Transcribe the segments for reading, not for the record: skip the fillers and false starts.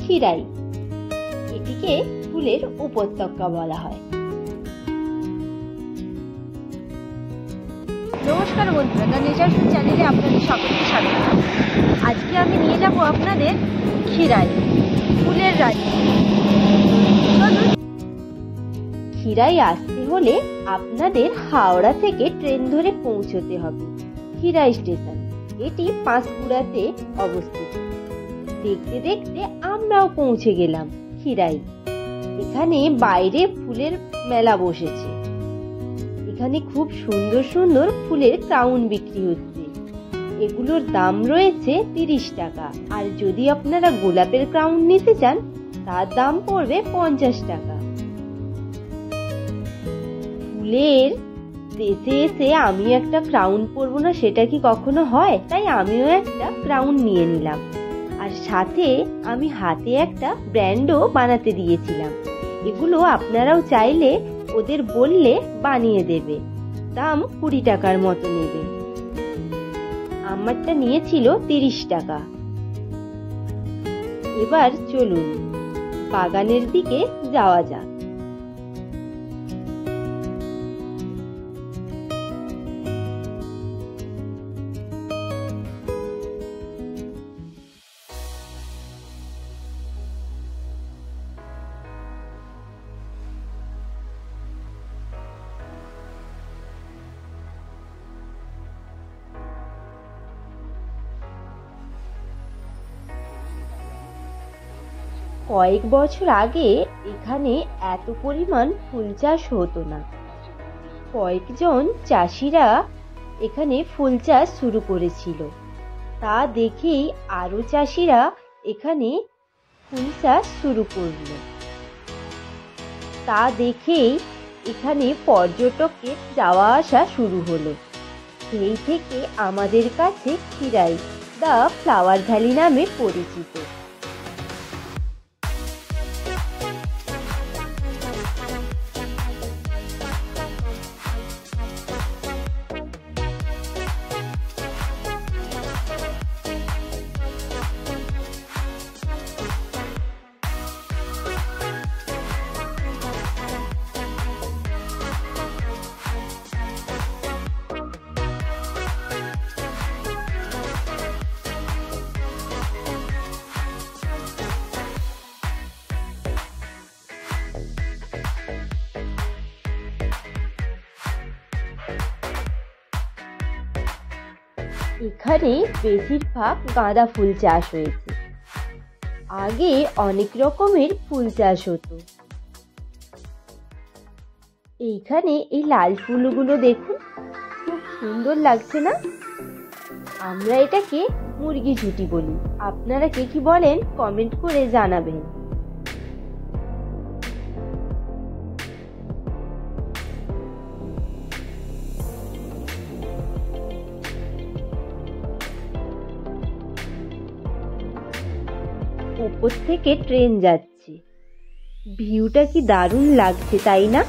খিরাই। এটিকে ফুলের উপত্যকা বলা হয়। নমস্কার বন্ধুরা, দ্য নেচার ফুড চ্যানেলে আপনাদের সকলকে স্বাগত। আজকে আমি নিয়ে যাব আপনাদের খিরাই, ফুলের রাজ্য। খিরাই আসতে হলে আপনাদের হাওড়া থেকে ট্রেন ধরে পৌঁছতে হবে খিরাই স্টেশন। এটি পাঁশকুড়াতে অবস্থিত। দেখতে দেখতে আমরাও পৌঁছে গেলাম খিরাই। এখানে বাইরে ফুলের মেলা বসেছে। এখানে খুব সুন্দর সুন্দর ফুলের ক্রাউন বিক্রি হচ্ছে। এগুলোর দাম রয়েছে 30 টাকা। আর যদি আপনারা গোলাপের ক্রাউন নিতে চান তার দাম পড়বে 50 টাকা। ফুলের দেশে এসে আমি একটা ক্রাউন পরবো না সেটা কি কখনো হয়? তাই আমিও একটা ক্রাউন নিয়ে নিলাম। আর সাথে আমি হাতে একটা ব্র্যান্ডও বানাতে দিয়েছিলাম। এগুলো আপনারাও চাইলে ওদের বললে বানিয়ে দেবে। দাম 20 টাকার মতো নেবে। আমারটা নিয়েছিল 30 টাকা। এবার চলুন বাগানের দিকে যাওয়া যাক। কয়েক বছর আগে এখানে এত পরিমাণ ফুল চাষ হতো না। কয়েকজন চাষিরা এখানে ফুল চাষ শুরু করেছিল। তা দেখেই আরো চাষিরা এখানে ফুল চাষ শুরু করলো। তা দেখেই এখানে পর্যটকের যাওয়া আসা শুরু হলো। সেই থেকে আমাদের কাছে খিরাই দ্য ফ্লাওয়ার ভ্যালি নামে পরিচিত। এখানে বেশিরভাগ গাঁদা ফুল চাষ হয়েছে। আগে অনেক রকমের ফুল চাষ হতো। এইখানে এই লাল ফুলগুলো দেখুন, খুব সুন্দর লাগছে না? আমরা এটাকে মুরগি ঝুঁটি বলি। আপনারা কে কি বলেন কমেন্ট করে জানাবেন। উপর থেকে ট্রেন যাচ্ছে। ভিউটা কি দারুণ লাগছে, তাই না?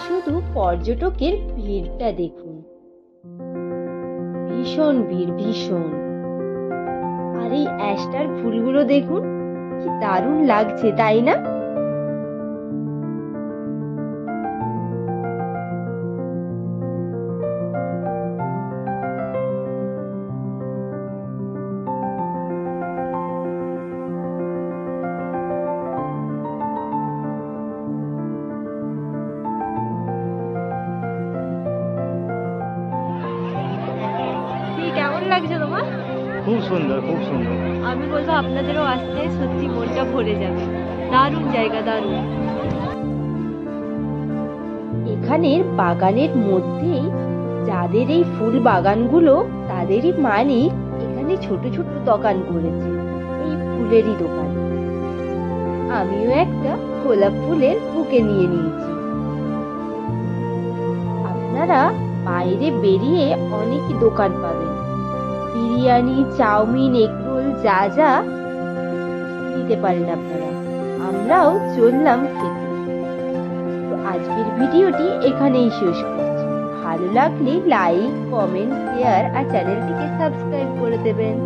শুধু পর্যটকের ভিড়টা দেখুন, ভীষণ ভিড়, ভীষণ। আর এই অ্যাস্টার ফুলগুলো দেখুন, কি দারুণ লাগছে তাই না? কেমন লাগছে তোমার? খুব সুন্দর, খুব সুন্দর। আমি বলবো আপনাদেরও আসতে, সত্যি মনটা ভরে যাবে। দারুণ জায়গা, দারুণ। এখানের বাগানের মধ্যেই যাদের এই ফুল বাগানগুলো, তাদেরই মালিক এখানে ছোট ছোট দোকান করেছে, এই ফুলেরই দোকান। আমিও একটা গোলাপ ফুলের বুকে নিয়ে নিয়েছি। আপনারা বাইরে বেরিয়ে অনেক দোকান পাবেন, বিরিয়ানি, চাউমিন, এগরোল, যা যা নিতে পারেন আপনারা। আমরাও চললাম খেতে। তো আজকের ভিডিওটি এখানেই শেষ করছি। ভালো লাগলে লাইক, কমেন্ট, শেয়ার আর চ্যানেলটিকে সাবস্ক্রাইব করে দেবেন।